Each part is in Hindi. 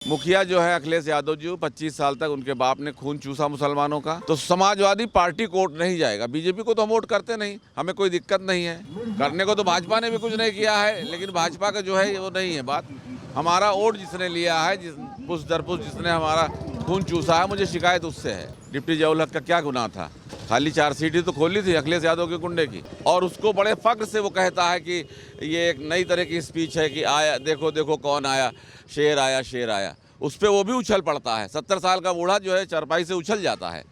मुखिया जो है अखिलेश यादव जी, 25 साल तक उनके बाप ने खून चूसा मुसलमानों का। तो समाजवादी पार्टी को वोट नहीं जाएगा। बीजेपी को तो हम वोट करते नहीं, हमें कोई दिक्कत नहीं है करने को। तो भाजपा ने भी कुछ नहीं किया है, लेकिन भाजपा का जो है वो नहीं है बात। हमारा वोट जिसने लिया है, पुष्ट दर पुष्ट जिसने हमारा खून चूसा है, मुझे शिकायत उससे है। डिप्टी जयाउल हक का क्या गुनाह था? खाली 4 सीटें तो खोली थी अखिलेश यादव के गुंडे की, और उसको बड़े फख्र से वो कहता है कि ये एक नई तरह की स्पीच है कि आया देखो देखो कौन आया, शेर आया शेर आया। उस पर वो भी उछल पड़ता है। 70 साल का बूढ़ा जो है चारपाई से उछल जाता है।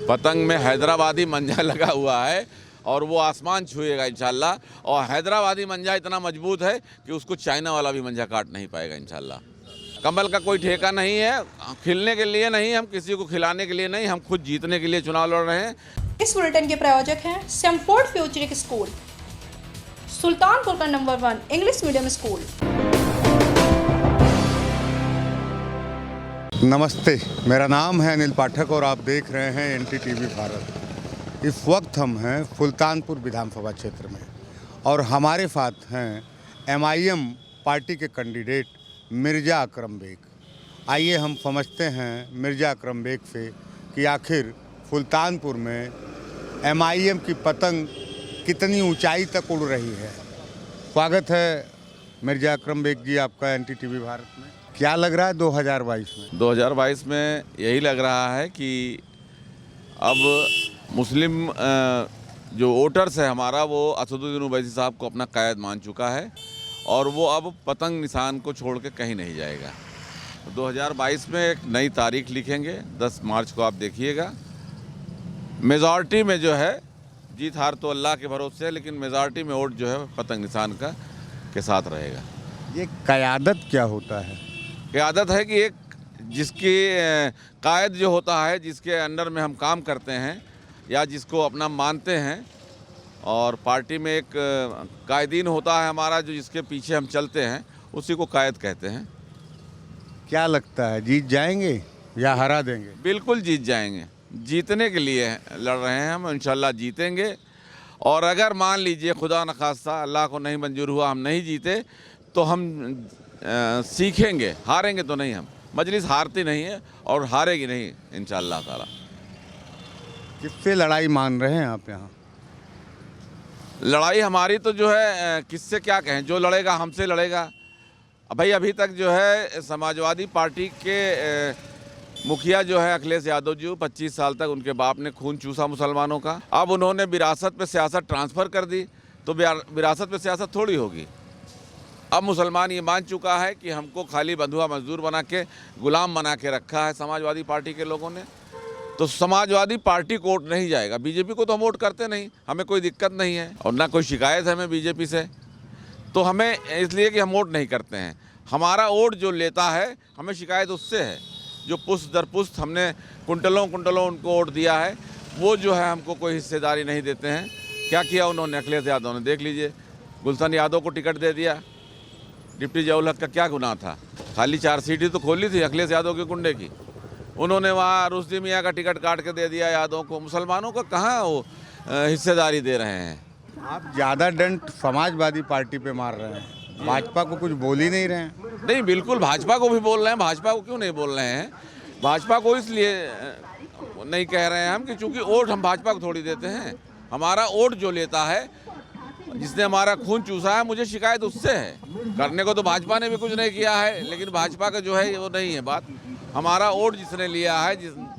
पतंग में हैदराबादी मंजा लगा हुआ है और वो आसमान छुएगा इंशाल्लाह। और हैदराबादी मंजा इतना मजबूत है कि उसको चाइना वाला भी मंजा काट नहीं पाएगा इंशाल्लाह। कमल का कोई ठेका नहीं है, खिलने के लिए नहीं, हम किसी को खिलाने के लिए नहीं, हम खुद जीतने के लिए चुनाव लड़ रहे हैं। इस बुलेटिन के प्रायोजक हैं सैमफोर्ड फ्यूचरिक स्कूल, सुल्तानपुर का नंबर 1 इंग्लिश मीडियम स्कूल। नमस्ते, मेरा नाम है अनिल पाठक और आप देख रहे हैं NTTV भारत। इस वक्त हम हैं सुल्तानपुर विधानसभा क्षेत्र में और हमारे साथ हैं MIM पार्टी के कैंडिडेट मिर्ज़ा अकरम बेग। आइए हम समझते हैं मिर्ज़ा अकरम बेग से कि आखिर सुल्तानपुर में MIM की पतंग कितनी ऊंचाई तक उड़ रही है। स्वागत है मिर्ज़ा अकरम बेग जी आपका NTTV भारत में। क्या लग रहा है 2022 में? 2022 में यही लग रहा है कि अब मुस्लिम जो वोटर्स है हमारा, वो असदुद्दीन ओवैसी साहब को अपना कायद मान चुका है और वो अब पतंग निशान को छोड़ के कहीं नहीं जाएगा। 2022 में एक नई तारीख लिखेंगे, 10 मार्च को आप देखिएगा। मेजॉरिटी में जो है, जीत हार तो अल्लाह के भरोसे है, लेकिन मेजॉरिटी में वोट जो है पतंग निशान का के साथ रहेगा। ये क़यादत क्या होता है? क़यादत है कि एक जिसकी कायद जो होता है, जिसके अंडर में हम काम करते हैं या जिसको अपना मानते हैं, और पार्टी में एक कायदीन होता है हमारा जो जिसके पीछे हम चलते हैं, उसी को कायद कहते हैं। क्या लगता है जीत जाएंगे या हरा देंगे? बिल्कुल जीत जाएंगे, जीतने के लिए लड़ रहे हैं हम, इंशाल्लाह जीतेंगे। और अगर मान लीजिए खुदा न खास्ता अल्लाह को नहीं मंजूर हुआ हम नहीं जीते, तो हम सीखेंगे, हारेंगे तो नहीं। हम मजलिस हारती नहीं है और हारेगी नहीं इंशाल्लाह ताला। किससे लड़ाई मान रहे हैं आप यहाँ? लड़ाई हमारी तो जो है किससे क्या कहें, जो लड़ेगा हमसे लड़ेगा। भाई अभी तक जो है समाजवादी पार्टी के मुखिया जो है अखिलेश यादव जी, 25 साल तक उनके बाप ने खून चूसा मुसलमानों का। अब उन्होंने विरासत पे सियासत ट्रांसफ़र कर दी, तो विरासत पे सियासत थोड़ी होगी। अब मुसलमान ये मान चुका है कि हमको खाली बंधुआ मजदूर बना के, गुलाम बना के रखा है समाजवादी पार्टी के लोगों ने। तो समाजवादी पार्टी को वोट नहीं जाएगा। बीजेपी को तो हम वोट करते नहीं, हमें कोई दिक्कत नहीं है और ना कोई शिकायत है हमें बीजेपी से। तो हमें इसलिए कि हम वोट नहीं करते हैं। हमारा वोट जो लेता है, हमें शिकायत उससे है जो पुष्ट दर पुष्ट हमने कुंटलों कुंटलों उनको वोट दिया है। वो जो है हमको कोई हिस्सेदारी नहीं देते हैं। क्या किया उन्होंने? अखिलेश यादव ने देख लीजिए, गुलशन यादव को टिकट दे दिया। डिप्टी जयाउल हक का क्या गुनाह था? खाली 4 सीटें तो खोली थी अखिलेश यादव के गुंडे की। उन्होंने वहाँ रुश्दी मियाँ का टिकट काट के दे दिया यादव को। मुसलमानों को कहाँ वो हिस्सेदारी दे रहे हैं। आप ज़्यादा डंट समाजवादी पार्टी पे मार रहे हैं, भाजपा को कुछ बोल ही नहीं रहे हैं। नहीं, बिल्कुल भाजपा को भी बोल रहे हैं। भाजपा को क्यों नहीं बोल रहे हैं? भाजपा को इसलिए नहीं कह रहे हैं हम कि चूँकि वोट हम भाजपा को थोड़ी देते हैं। हमारा वोट जो लेता है, जिसने हमारा खून चूसा है, मुझे शिकायत उससे है। करने को तो भाजपा ने भी कुछ नहीं किया है, लेकिन भाजपा का जो है वो नहीं है बात। हमारा वोट जिसने लिया है,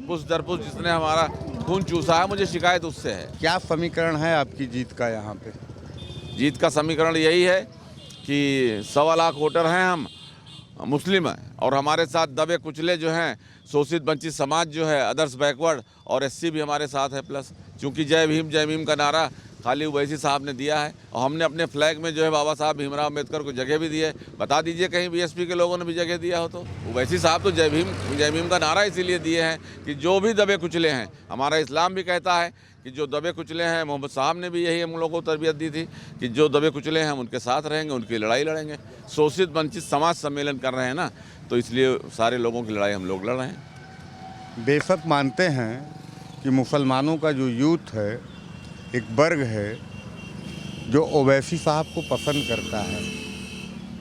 पुष्ट दर पुष्ट जिसने हमारा खून चूसा है, मुझे शिकायत उससे है। क्या समीकरण है आपकी जीत का यहाँ पे? जीत का समीकरण यही है कि 1.25 लाख वोटर हैं हम, मुस्लिम हैं, और हमारे साथ दबे कुचले जो हैं, शोषित वंचित समाज जो है, अदर्स बैकवर्ड और SC भी हमारे साथ है। प्लस चूँकि जय भीम का नारा खाली ओवैसी साहब ने दिया है और हमने अपने फ्लैग में जो है बाबा साहब भीमराव अम्बेडकर को जगह भी दी है। बता दीजिए कहीं BSP के लोगों ने भी जगह दिया हो तो। ओवैसी साहब तो जय भीम का नारा इसीलिए दिए हैं कि जो भी दबे कुचले हैं, हमारा इस्लाम भी कहता है कि जो दबे कुचले हैं, मोहम्मद साहब ने भी यही हम लोगों को तरबियत दी थी कि जो दबे कुचले हैं हम उनके साथ रहेंगे, उनकी लड़ाई लड़ेंगे। शोषित वंचित समाज सम्मेलन कर रहे हैं ना, तो इसलिए सारे लोगों की लड़ाई हम लोग लड़ रहे हैं। बेशक मानते हैं कि मुसलमानों का जो यूथ है, एक वर्ग है जो ओवैसी साहब को पसंद करता है,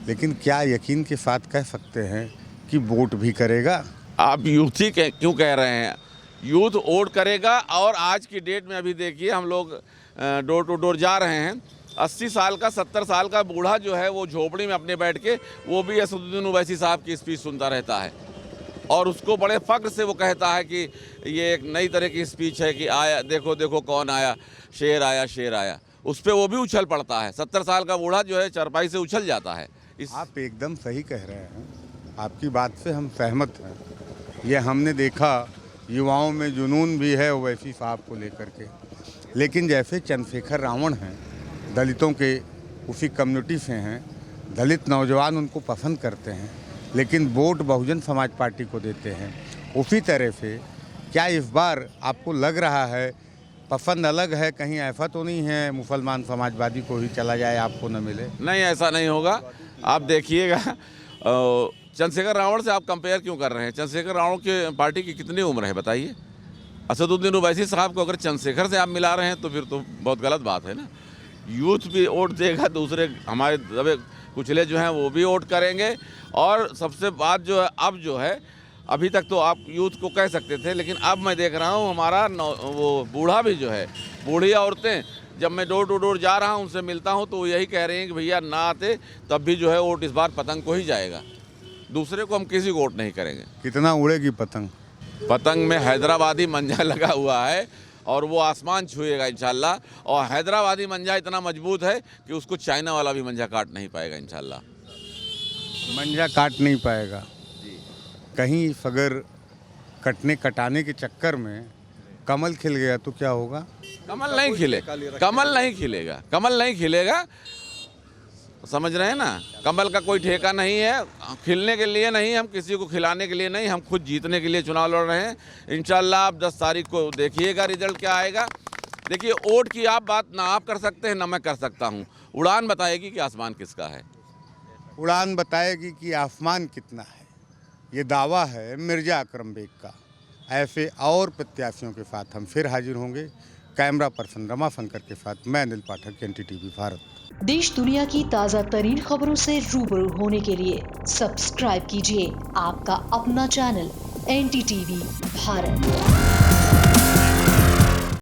लेकिन क्या यकीन के साथ कह सकते हैं कि वोट भी करेगा। आप यूथ ही क्यों कह रहे हैं? यूथ वोट करेगा। और आज की डेट में अभी देखिए हम लोग डोर टू डोर जा रहे हैं, 80 साल का 70 साल का बूढ़ा जो है वो झोपड़ी में अपने बैठ के वो भी असदुद्दीन ओवैसी साहब की स्पीच सुनता रहता है और उसको बड़े फ़ख्र से वो कहता है कि ये एक नई तरह की स्पीच है कि आया देखो देखो कौन आया, शेर आया शेर आया। उस पर वो भी उछल पड़ता है। 70 साल का बूढ़ा जो है चारपाई से उछल जाता है। आप एकदम सही कह रहे हैं, आपकी बात से हम सहमत हैं। ये हमने देखा युवाओं में जुनून भी है ओवैसी साहब को लेकर के, लेकिन जैसे चंद्रशेखर रावण हैं, दलितों के उसी कम्युनिटी से हैं, दलित नौजवान उनको पसंद करते हैं लेकिन वोट बहुजन समाज पार्टी को देते हैं, उसी तरह से क्या इस बार आपको लग रहा है पसंद अलग है, कहीं ऐसा तो नहीं है मुसलमान समाजवादी को ही चला जाए, आपको न मिले? नहीं, ऐसा नहीं होगा। आप देखिएगा चंद्रशेखर रावण से आप कंपेयर क्यों कर रहे हैं? चंद्रशेखर रावण के पार्टी की कितनी उम्र है बताइए? असदुद्दीन ओवैसी साहब को अगर चंद्रशेखर से आप मिला रहे हैं तो फिर तो बहुत गलत बात है ना। यूथ भी वोट देगा, दूसरे हमारे दबे कुचले जो हैं वो भी वोट करेंगे। और सबसे बात जो है अब जो है, अभी तक तो आप यूथ को कह सकते थे, लेकिन अब मैं देख रहा हूँ हमारा वो बूढ़ा भी जो है, बूढ़ी औरतें, जब मैं डोर टू डोर जा रहा हूँ उनसे मिलता हूँ तो वो यही कह रहे हैं कि भैया ना आते तब भी जो है वोट इस बार पतंग को ही जाएगा, दूसरे को हम किसी को वोट नहीं करेंगे। कितना उड़ेगी पतंग? पतंग में हैदराबादी मंजा लगा हुआ है और वो आसमान छुएगा इंशाल्लाह। और हैदराबादी मंजा इतना मजबूत है कि उसको चाइना वाला भी मंजा काट नहीं पाएगा इंशाल्लाह। मंजा काट नहीं पाएगा। कहीं अगर कटाने के चक्कर में कमल खिल गया तो क्या होगा? कमल नहीं खिलेगा, कमल नहीं खिलेगा, कमल नहीं खिलेगा। समझ रहे हैं ना? कमल का कोई ठेका नहीं है। खिलने के लिए नहीं, हम किसी को खिलाने के लिए नहीं, हम खुद जीतने के लिए चुनाव लड़ रहे हैं। इंशाल्लाह आप 10 तारीख को देखिएगा रिजल्ट क्या आएगा। देखिए वोट की आप बात ना आप कर सकते हैं ना मैं कर सकता हूँ। उड़ान बताएगी कि आसमान किसका है। उड़ान बताएगी कि आसमान कितना है। ये दावा है मिर्जा अकरम बेग का। ऐसे और प्रत्याशियों के साथ हम फिर हाजिर होंगे। कैमरा पर्सन रमा शंकर के साथ मैं अनिल पाठक, NTTV भारत। देश दुनिया की ताज़ा तरीन खबरों से रूबरू होने के लिए सब्सक्राइब कीजिए आपका अपना चैनल NTTV भारत।